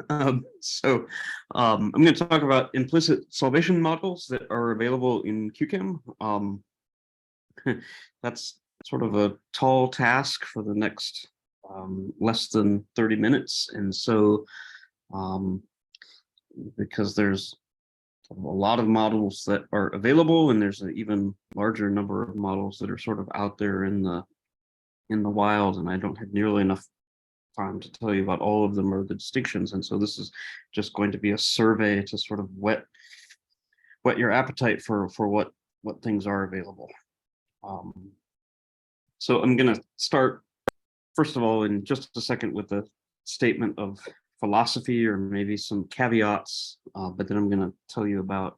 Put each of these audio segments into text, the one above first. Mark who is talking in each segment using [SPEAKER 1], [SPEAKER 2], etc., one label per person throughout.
[SPEAKER 1] I'm going to talk about implicit solvation models that are available in Q-Chem. That's sort of a tall task for the next less than 30 minutes. And so because there's a lot of models that are available, and there's an even larger number of models that are sort of out there in the wild, and I don't have nearly enough time to tell you about all of them or the distinctions. And so this is just going to be a survey to sort of whet your appetite for what things are available. So I'm going to start, first of all, in just a second with the statement of philosophy or maybe some caveats, but then I'm going to tell you about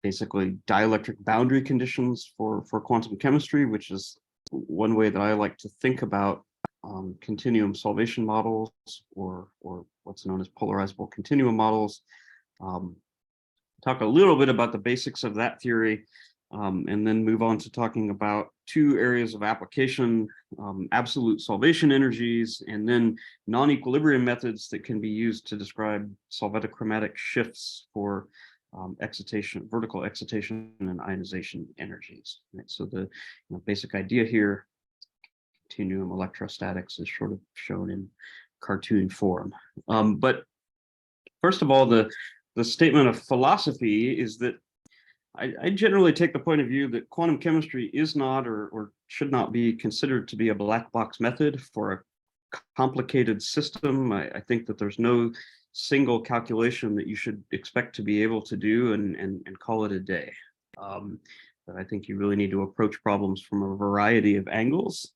[SPEAKER 1] basically dielectric boundary conditions for quantum chemistry, which is one way that I like to think about continuum solvation models, or what's known as polarizable continuum models. Talk a little bit about the basics of that theory, and then move on to talking about two areas of application: absolute solvation energies, and then non-equilibrium methods that can be used to describe solvetochromatic shifts for excitation, vertical excitation, and ionization energies. Right? So the basic idea here, continuum electrostatics, is sort of shown in cartoon form. But first of all, the statement of philosophy is that I generally take the point of view that quantum chemistry is not or should not be considered to be a black box method for a complicated system. I think that there's no single calculation that you should expect to be able to do and call it a day. But I think you really need to approach problems from a variety of angles.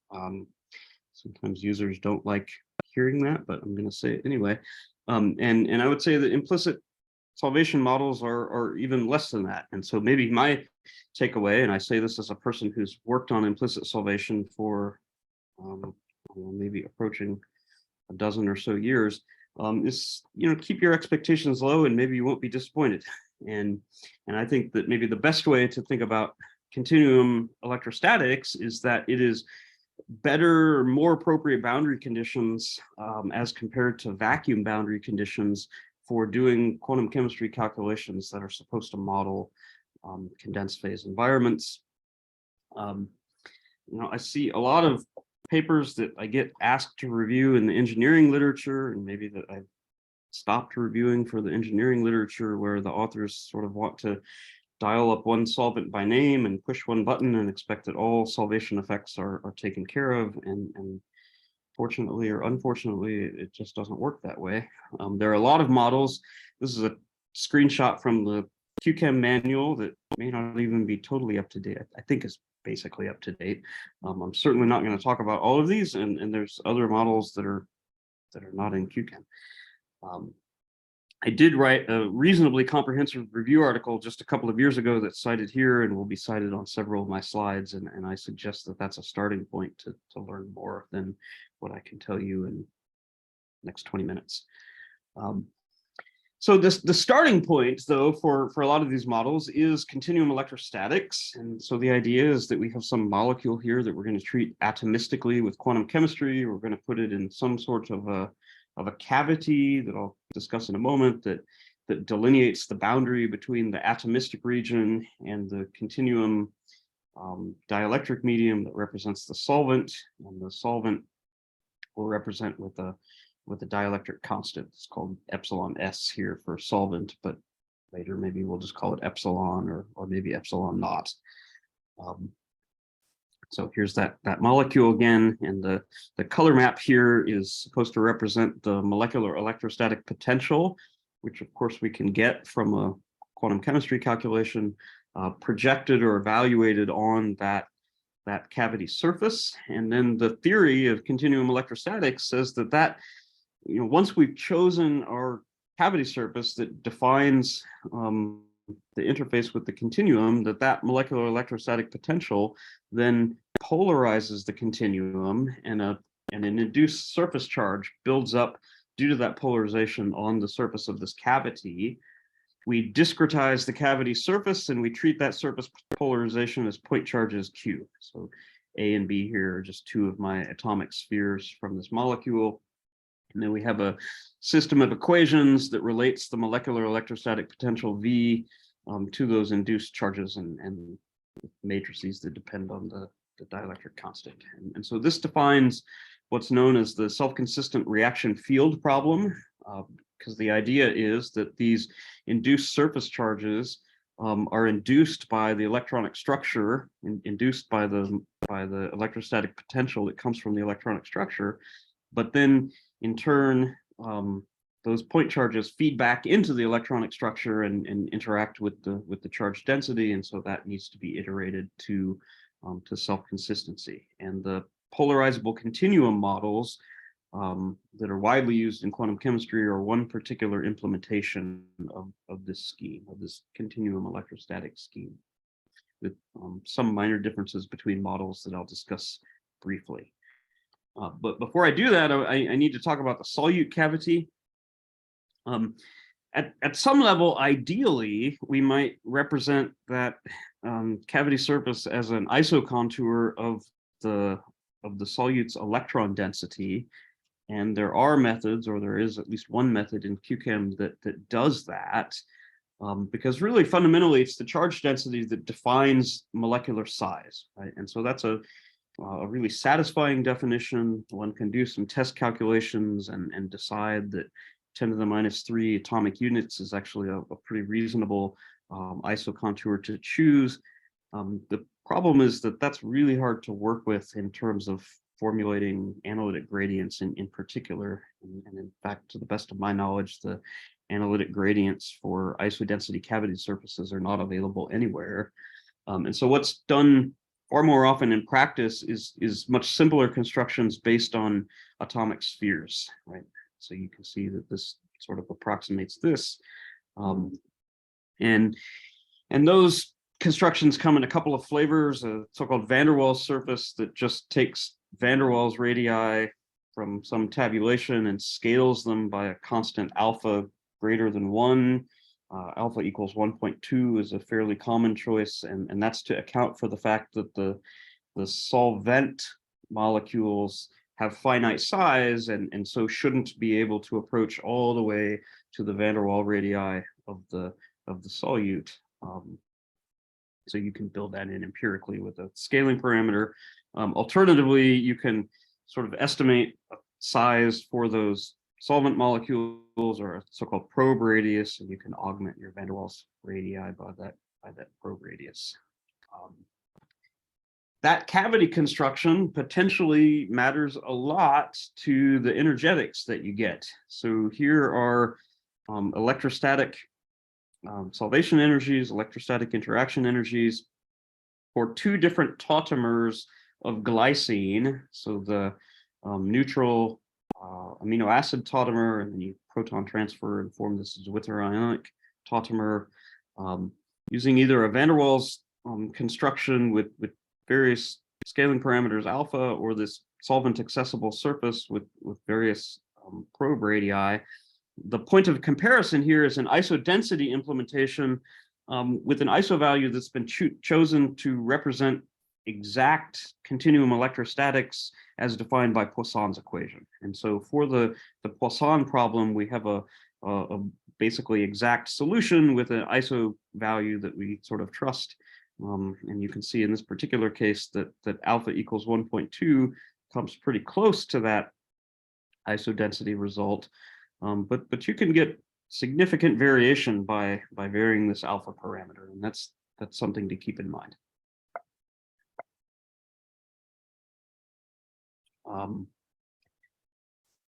[SPEAKER 1] Sometimes users don't like hearing that, but I'm going to say it anyway. And I would say that implicit solvation models are even less than that. And so maybe my takeaway, and I say this as a person who's worked on implicit solvation for maybe approaching a dozen or so years, is keep your expectations low and maybe you won't be disappointed. And I think that maybe the best way to think about continuum electrostatics is that it is better, more appropriate boundary conditions as compared to vacuum boundary conditions for doing quantum chemistry calculations that are supposed to model condensed phase environments. I see a lot of papers that I get asked to review in the engineering literature, and maybe that I've stopped reviewing for the engineering literature, where the authors sort of want to dial up one solvent by name and push one button and expect that all solvation effects are taken care of. And fortunately or unfortunately, it just doesn't work that way. There are a lot of models. This is a screenshot from the Q-Chem manual that may not even be totally up to date. I think is basically up to date. I'm certainly not going to talk about all of these, and there's other models that are not in Q-Chem. I did write a reasonably comprehensive review article just a couple of years ago that's cited here and will be cited on several of my slides, and I suggest that that's a starting point to learn more than what I can tell you in the next 20 minutes. So the starting point, though, for a lot of these models is continuum electrostatics. And so the idea is that we have some molecule here that we're going to treat atomistically with quantum chemistry. We're going to put it in some sort of a cavity that I'll discuss in a moment that delineates the boundary between the atomistic region and the continuum dielectric medium that represents the solvent, and the solvent will represent with a dielectric constant. It's called epsilon S here for solvent, but later maybe we'll just call it epsilon or maybe epsilon naught. So here's that molecule again, and the color map here is supposed to represent the molecular electrostatic potential, which of course we can get from a quantum chemistry calculation, projected or evaluated on that cavity surface. And then the theory of continuum electrostatics says that once we've chosen our cavity surface that defines the interface with the continuum, that molecular electrostatic potential then polarizes the continuum, and an induced surface charge builds up due to that polarization on the surface of this cavity. We discretize the cavity surface and we treat that surface polarization as point charges Q. So A and B here are just two of my atomic spheres from this molecule. And then we have a system of equations that relates the molecular electrostatic potential V to those induced charges and matrices that depend on the dielectric constant. And so this defines what's known as the self-consistent reaction field problem, because the idea is that these induced surface charges are induced by the electronic structure, induced by the electrostatic potential that comes from the electronic structure, but then in turn, those point charges feed back into the electronic structure and interact with the charge density, and so that needs to be iterated to self-consistency. And the polarizable continuum models that are widely used in quantum chemistry are one particular implementation of this scheme, of this continuum electrostatic scheme, with some minor differences between models that I'll discuss briefly. But before I do that, I need to talk about the solute cavity. At some level, ideally, we might represent that cavity surface as an isocontour of the solute's electron density. And there are methods, or there is at least one method in Q-Chem that does that, because really fundamentally it's the charge density that defines molecular size, right? And so that's a really satisfying definition. One can do some test calculations and decide that 10 to the minus 3 atomic units is actually a pretty reasonable isocontour to choose. The problem is that that's really hard to work with in terms of formulating analytic gradients in particular. And in fact, to the best of my knowledge, the analytic gradients for isodensity cavity surfaces are not available anywhere. And so what's done far more often in practice is much simpler constructions based on atomic spheres, right? So you can see that this sort of approximates this. And those constructions come in a couple of flavors, a so-called van der Waals surface that just takes van der Waals radii from some tabulation and scales them by a constant alpha greater than 1. Alpha equals 1.2 is a fairly common choice, and that's to account for the fact that the solvent molecules have finite size and so shouldn't be able to approach all the way to the van der Waals radii of the solute. So you can build that in empirically with a scaling parameter. Alternatively, you can sort of estimate a size for those solvent molecules, or a so-called probe radius, and you can augment your van der Waals radii by that probe radius. That cavity construction potentially matters a lot to the energetics that you get. So here are electrostatic solvation energies, electrostatic interaction energies for 2 different tautomers of glycine. So the neutral amino acid tautomer, and then you proton transfer and form this Zwitter ionic tautomer, using either a van der Waals construction with various scaling parameters alpha, or this solvent accessible surface with various probe radii. The point of comparison here is an isodensity implementation with an iso value that's been chosen to represent exact continuum electrostatics as defined by Poisson's equation. And so for the Poisson problem, we have a basically exact solution with an iso value that we sort of trust. And you can see in this particular case that alpha equals 1.2 comes pretty close to that isodensity result. But you can get significant variation by varying this alpha parameter, and that's something to keep in mind.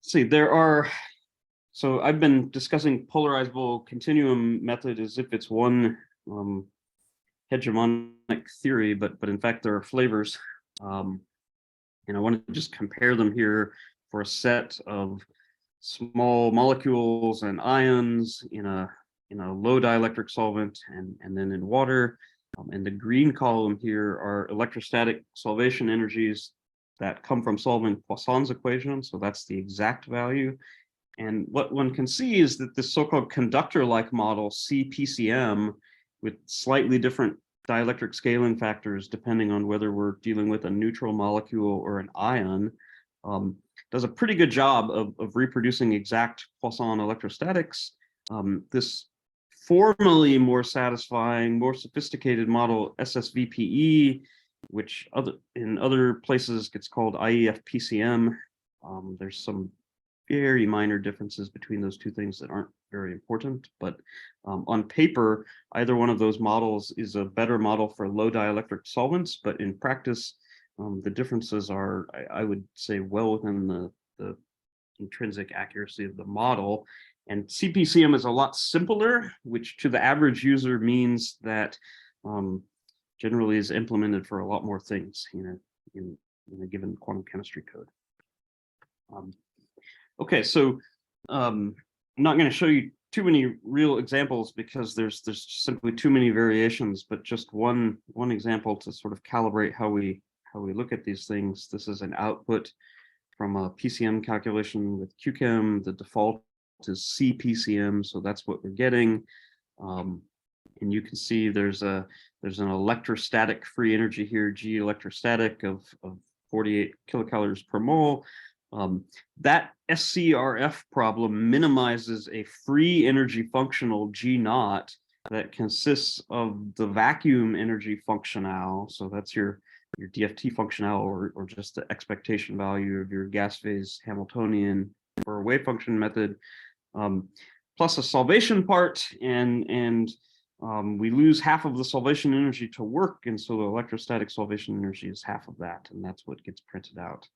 [SPEAKER 1] See, so I've been discussing polarizable continuum method as if it's one hegemonic theory, but in fact there are flavors, and I want to just compare them here for a set of small molecules and ions in a low dielectric solvent and then in water. And the green column here are electrostatic solvation energies that come from solving Poisson's equation, so that's the exact value. And what one can see is that this so-called conductor-like model, CPCM, with slightly different dielectric scaling factors depending on whether we're dealing with a neutral molecule or an ion, does a pretty good job of reproducing exact Poisson electrostatics. This formally more satisfying, more sophisticated model SSVPE, which in other places gets called IEF PCM. There's some very minor differences between those two things that aren't very important, but on paper, either one of those models is a better model for low dielectric solvents, but in practice, the differences are, I would say, well within the intrinsic accuracy of the model. And CPCM is a lot simpler, which to the average user means that generally is implemented for a lot more things, in a given quantum chemistry code. Okay, so I'm not going to show you too many real examples because there's simply too many variations, but just one example to sort of calibrate how we look at these things. This is an output from a PCM calculation with Q-Chem. The default is CPCM, so that's what we're getting. And you can see there's an electrostatic free energy here, G electrostatic of 48 kilocalories per mole. That SCRF problem minimizes a free energy functional G naught that consists of the vacuum energy functional. So that's your DFT functional, or just the expectation value of your gas phase Hamiltonian for a wave function method, plus a solvation part, and we lose half of the solvation energy to work, and so the electrostatic solvation energy is half of that, and that's what gets printed out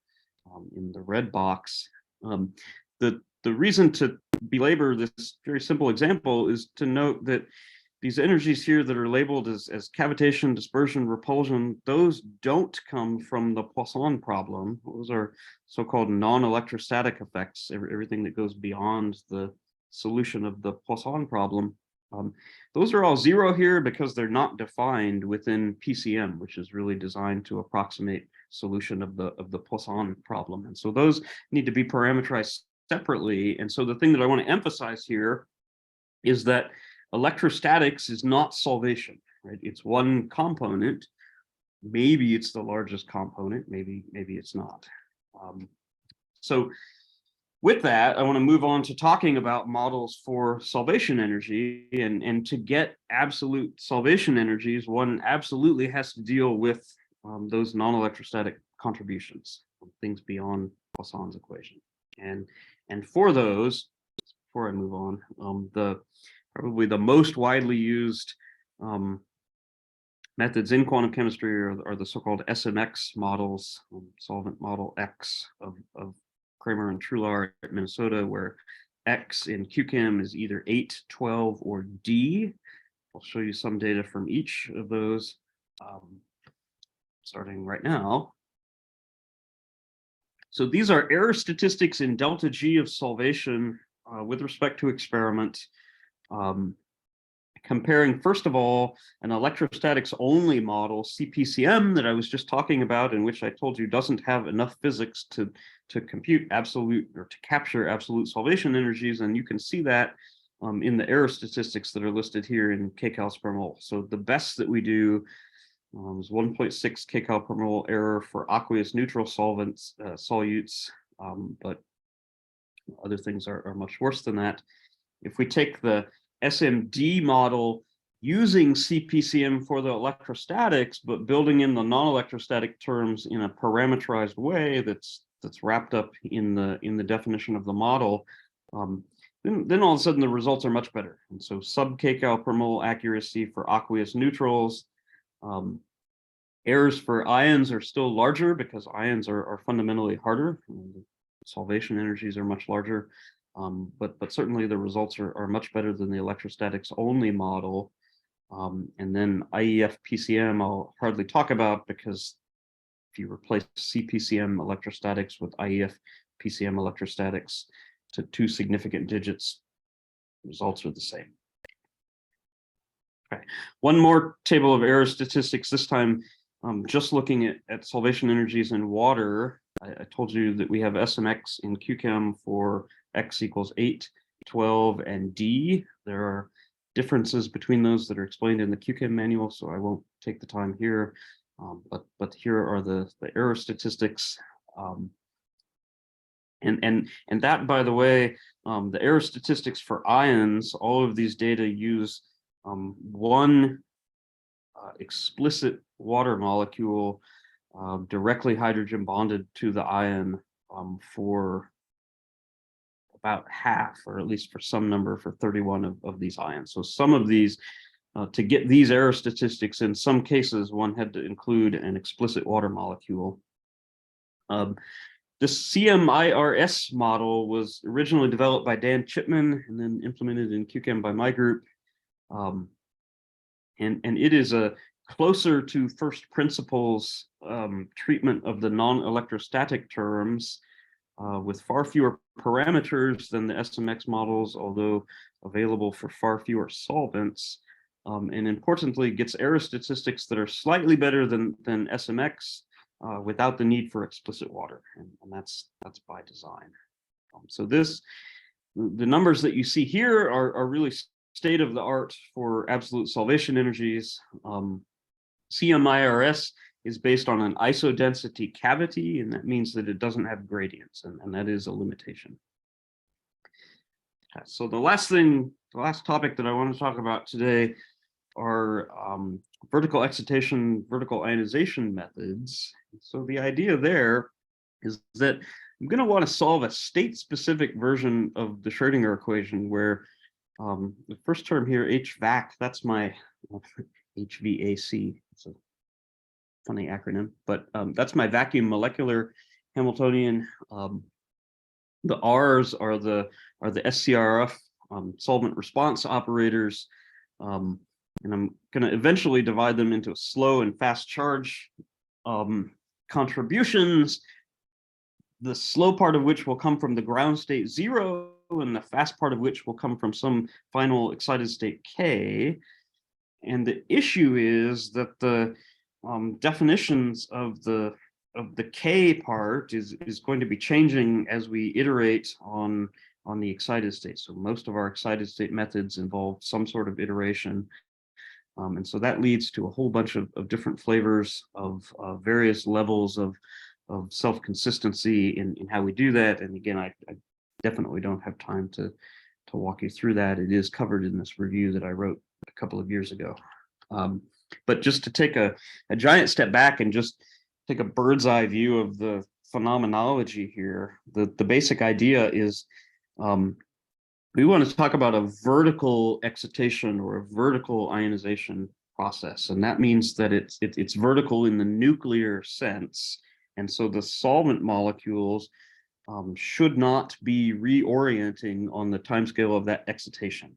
[SPEAKER 1] in the red box. The reason to belabor this very simple example is to note that these energies here that are labeled as cavitation, dispersion, repulsion, those don't come from the Poisson problem. Those are so-called non-electrostatic effects, everything that goes beyond the solution of the Poisson problem. Those are all zero here because they're not defined within PCM, which is really designed to approximate solution of the Poisson problem. And so those need to be parameterized separately. And so the thing that I want to emphasize here is that electrostatics is not solvation, right? It's one component. Maybe it's the largest component, maybe it's not. So with that, I want to move on to talking about models for solvation energy, and to get absolute solvation energies, one absolutely has to deal with those non-electrostatic contributions, things beyond Poisson's equation. And for those, before I move on, probably the most widely used methods in quantum chemistry are the so-called SMX models, solvent model X of Kramer and Trular at Minnesota, where X in Q-Chem is either 8, 12, or D. I'll show you some data from each of those, starting right now. So these are error statistics in delta G of solvation with respect to experiment, comparing, first of all, an electrostatics only model, CPCM, that I was just talking about, in which I told you doesn't have enough physics to compute absolute, or to capture absolute solvation energies. And you can see that in the error statistics that are listed here in kcals per mole. So the best that we do is 1.6 kcal per mole error for aqueous neutral solvents, solutes, but other things are much worse than that. If we take the SMD model using CPCM for the electrostatics, but building in the non-electrostatic terms in a parameterized way that's wrapped up in the definition of the model, then all of a sudden the results are much better. And so sub kcal per mole accuracy for aqueous neutrals. Errors for ions are still larger because ions are fundamentally harder. The solvation energies are much larger. But certainly the results are much better than the electrostatics only model. And then IEF PCM I'll hardly talk about, because if you replace CPCM electrostatics with IEF PCM electrostatics to 2 significant digits, results are the same. Okay, one more table of error statistics, this time just looking at solvation energies in water. I told you that we have SMX in Q-Chem for X equals 8, 12, and D. There are differences between those that are explained in the Q-Chem manual, so I won't take the time here. But here are the error statistics. And that, by the way, the error statistics for ions, all of these data use one explicit water molecule directly hydrogen bonded to the ion for about half, or at least for some number, for 31 of these ions. So some of these, to get these error statistics, in some cases, one had to include an explicit water molecule. This CMIRS model was originally developed by Dan Chipman and then implemented in Q-Chem by my group. And it is a closer to first principles treatment of the non-electrostatic terms with far fewer parameters than the SMX models, although available for far fewer solvents. And importantly, gets error statistics that are slightly better than SMX without the need for explicit water, and that's by design. So the numbers that you see here are really state of the art for absolute solvation energies. CMIRS is based on an isodensity cavity, and that means that it doesn't have gradients, and that is a limitation. So the last topic that I want to talk about today are vertical excitation, vertical ionization methods. So the idea there is that I'm going to want to solve a state-specific version of the Schrödinger equation where the first term here, HVAC, that's my HVAC. It's a funny acronym, but that's my vacuum molecular Hamiltonian. The R's are the SCRF solvent response operators. And I'm going to eventually divide them into slow and fast charge contributions, the slow part of which will come from the ground state 0, and the fast part of which will come from some final excited state K. And the issue is that the definitions of the K part is going to be changing as we iterate on the excited state. So most of our excited state methods involve some sort of iteration. And so that leads to a whole bunch of different flavors of various levels of self-consistency in how we do that. And again, I definitely don't have time to walk you through that. It is covered in this review that I wrote a couple of years ago. But just to take a giant step back and just take a bird's eye view of the phenomenology here, the basic idea is we want to talk about a vertical excitation or a vertical ionization process. And that means that it's vertical in the nuclear sense. And so the solvent molecules should not be reorienting on the timescale of that excitation.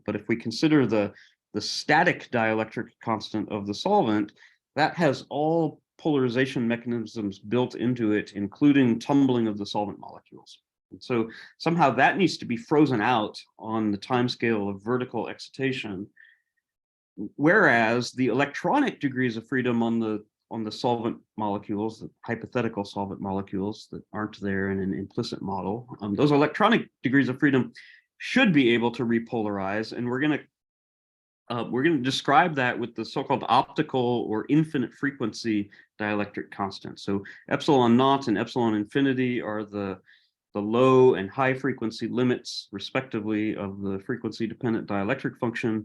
[SPEAKER 1] But if we consider the static dielectric constant of the solvent, that has all polarization mechanisms built into it, including tumbling of the solvent molecules. And so somehow that needs to be frozen out on the timescale of vertical excitation, whereas the electronic degrees of freedom on the solvent molecules, the hypothetical solvent molecules that aren't there in an implicit model, those electronic degrees of freedom should be able to repolarize, and we're going to describe that with the so-called optical or infinite frequency dielectric constant. So epsilon naught and epsilon infinity are the low and high frequency limits, respectively, of the frequency dependent dielectric function.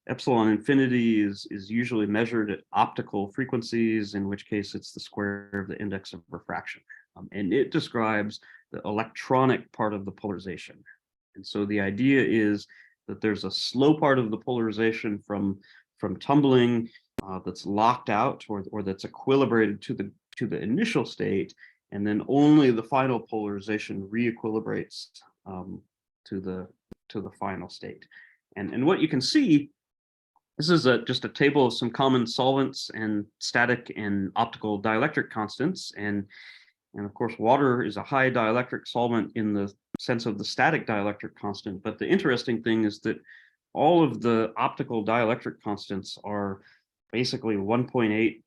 [SPEAKER 1] Epsilon infinity is usually measured at optical frequencies, in which case it's the square of the index of refraction. And it describes the electronic part of the polarization. And so the idea is that there's a slow part of the polarization from tumbling that's locked out or that's equilibrated to the initial state, and then only the final polarization re-equilibrates to the final state. And what you can see, this is just a table of some common solvents and static and optical dielectric constants. And of course, water is a high dielectric solvent in the sense of the static dielectric constant. But the interesting thing is that all of the optical dielectric constants are basically 1.8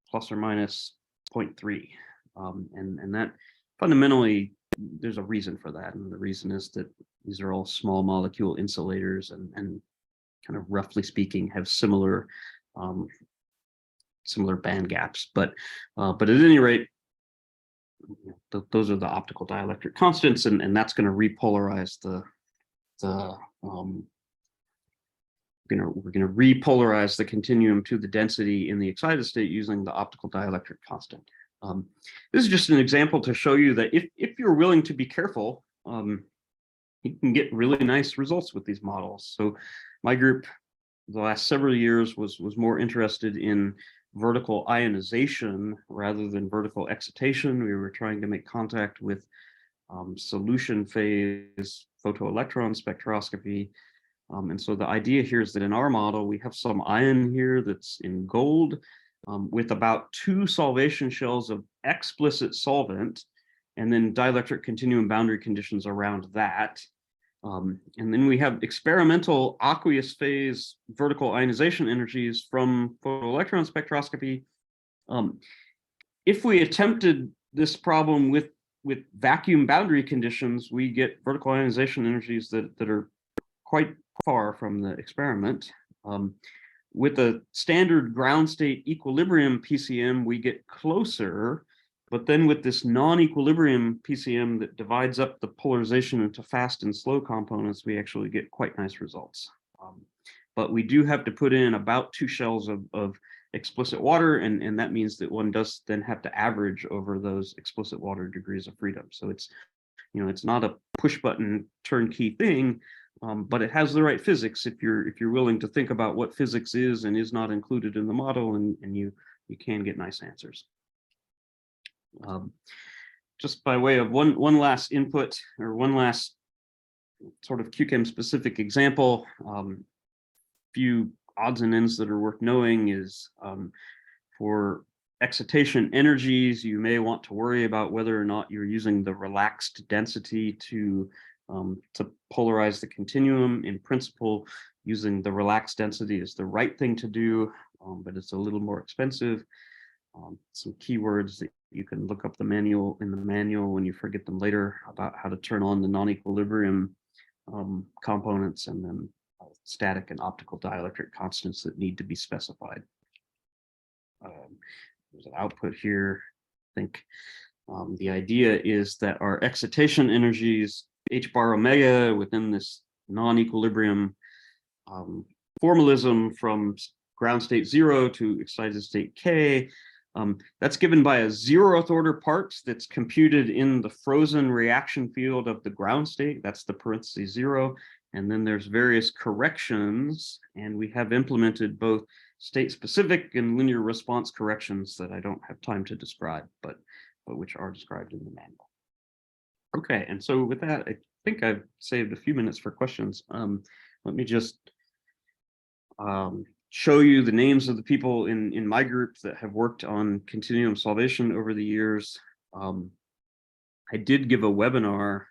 [SPEAKER 1] plus or minus 0.3. And that fundamentally, there's a reason for that. And the reason is that these are all small molecule insulators and kind of roughly speaking have similar band gaps. But at any rate, those are the optical dielectric constants, and that's going to repolarize the we're going to repolarize the continuum to the density in the excited state using the optical dielectric constant. This is just an example to show you that if you're willing to be careful, you can get really nice results with these models. So my group, the last several years, was more interested in vertical ionization rather than vertical excitation. We were trying to make contact with solution phase photoelectron spectroscopy. And so the idea here is that in our model, we have some ion here that's in gold with about 2 solvation shells of explicit solvent, and then dielectric continuum boundary conditions around that. And then we have experimental aqueous phase vertical ionization energies from photoelectron spectroscopy. If we attempted this problem with vacuum boundary conditions, we get vertical ionization energies that are quite far from the experiment. With a standard ground state equilibrium PCM, we get closer, but then with this non-equilibrium PCM that divides up the polarization into fast and slow components, we actually get quite nice results. But we do have to put in about 2 shells of explicit water, and that means that one does then have to average over those explicit water degrees of freedom. So it's, it's not a push button turnkey thing, but it has the right physics if you're willing to think about what physics is and is not included in the model, and you can get nice answers. Just by way of one last input, or one last sort of Q-Chem specific example, few odds and ends that are worth knowing is for excitation energies, you may want to worry about whether or not you're using the relaxed density to polarize the continuum. In principle, using the relaxed density is the right thing to do, but it's a little more expensive. Some keywords that you can look up in the manual when you forget them later about how to turn on the non-equilibrium components, and then static and optical dielectric constants that need to be specified. There's an output here. I think the idea is that our excitation energies, h bar omega, within this non-equilibrium formalism from ground state 0 to excited state k, that's given by a 0th order part that's computed in the frozen reaction field of the ground state. That's the parentheses 0. And then there's various corrections, and we have implemented both state-specific and linear response corrections that I don't have time to describe, but which are described in the manual. Okay, and so with that, I think I've saved a few minutes for questions. Let me just show you the names of the people in my group that have worked on continuum solvation over the years. I did give a webinar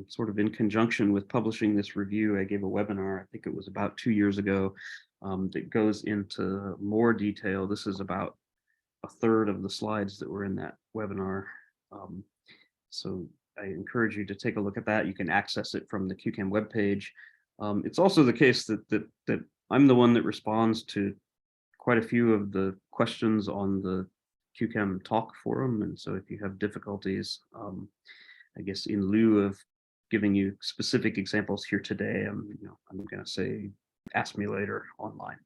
[SPEAKER 1] sort of in conjunction with publishing this review. I gave a webinar, I think it was about 2 years ago, that goes into more detail. This is about 1/3 of the slides that were in that webinar. So I encourage you to take a look at that. You can access it from the Q-Chem webpage. It's also the case that I'm the one that responds to quite a few of the questions on the Q-Chem talk forum. And so if you have difficulties, I guess in lieu of giving you specific examples here today, I'm going to say, ask me later online.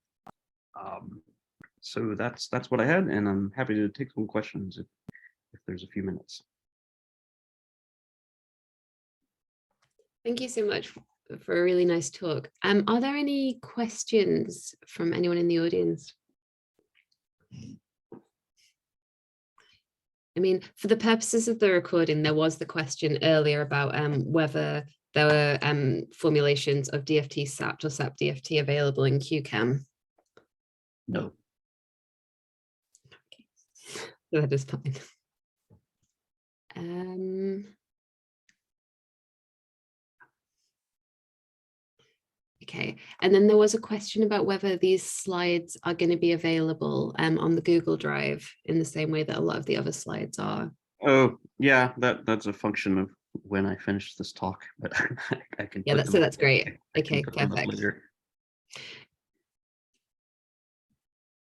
[SPEAKER 1] So that's what I had, and I'm happy to take some questions if there's a few minutes.
[SPEAKER 2] Thank you so much for a really nice talk. Are there any questions from anyone in the audience? I mean, for the purposes of the recording, there was the question earlier about whether there were formulations of DFT SAPT or SAPT DFT available in Q-Chem.
[SPEAKER 1] No.
[SPEAKER 2] Okay. That is fine. Okay, and then there was a question about whether these slides are going to be available on the Google Drive in the same way that a lot of the other slides are.
[SPEAKER 1] Oh, yeah, that's a function of when I finish this talk, but I can.
[SPEAKER 2] Yeah, that's great. Okay, perfect.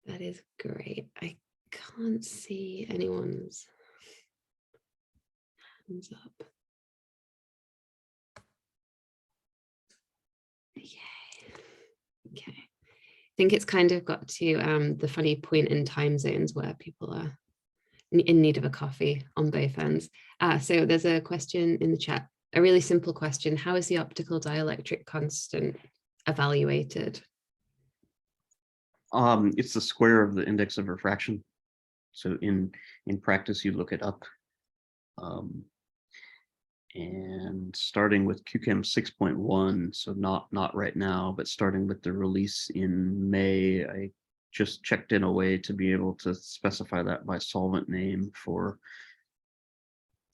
[SPEAKER 2] That is great. I can't see anyone's. comes up. Okay. I think it's kind of got to the funny point in time zones where people are in need of a coffee on both ends. So there's a question in the chat, a really simple question. How is the optical dielectric constant evaluated?
[SPEAKER 1] It's the square of the index of refraction. So in practice, you look it up. And starting with Q-Chem 6.1, so not right now, but starting with the release in May, I just checked in a way to be able to specify that by solvent name for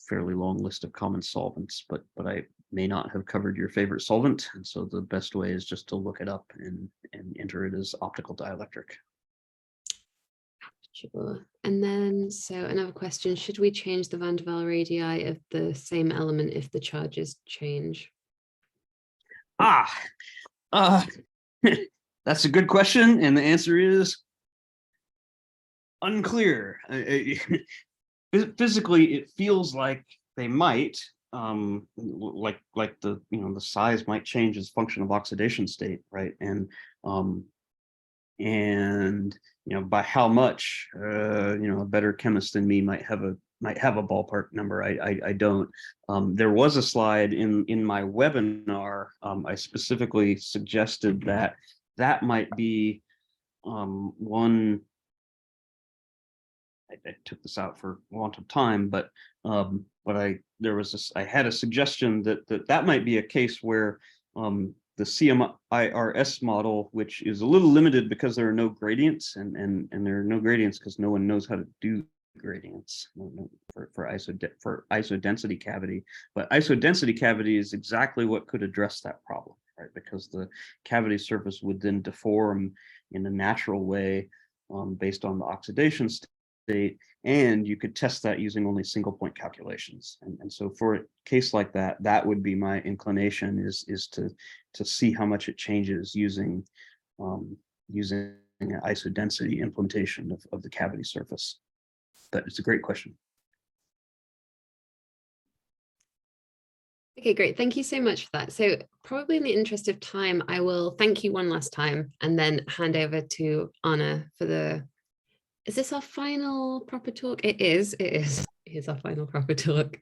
[SPEAKER 1] fairly long list of common solvents, but I may not have covered your favorite solvent. And so the best way is just to look it up and enter it as optical dielectric.
[SPEAKER 2] Sure. And then, so another question, should we change the van der Waals radii of the same element if the charges change?
[SPEAKER 1] That's a good question. And the answer is unclear. Physically, it feels like they might, like the the size might change as a function of oxidation state, right? And by how much, a better chemist than me might have a ballpark number. I don't. There was a slide in my webinar. I specifically suggested that might be one. I took this out for want of time, but I had a suggestion that might be a case where the CMIRS model, which is a little limited because there are no gradients, and there are no gradients because no one knows how to do gradients for isodensity cavity. But isodensity cavity is exactly what could address that problem, right? Because the cavity surface would then deform in a natural way based on the oxidation state, and you could test that using only single point calculations. And so for a case like that, that would be my inclination, is to see how much it changes using an isodensity implementation of the cavity surface. But it's a great question.
[SPEAKER 2] Okay, great. Thank you so much for that. So probably in the interest of time, I will thank you one last time and then hand over to Anna for is this our final proper talk? It is our final proper talk.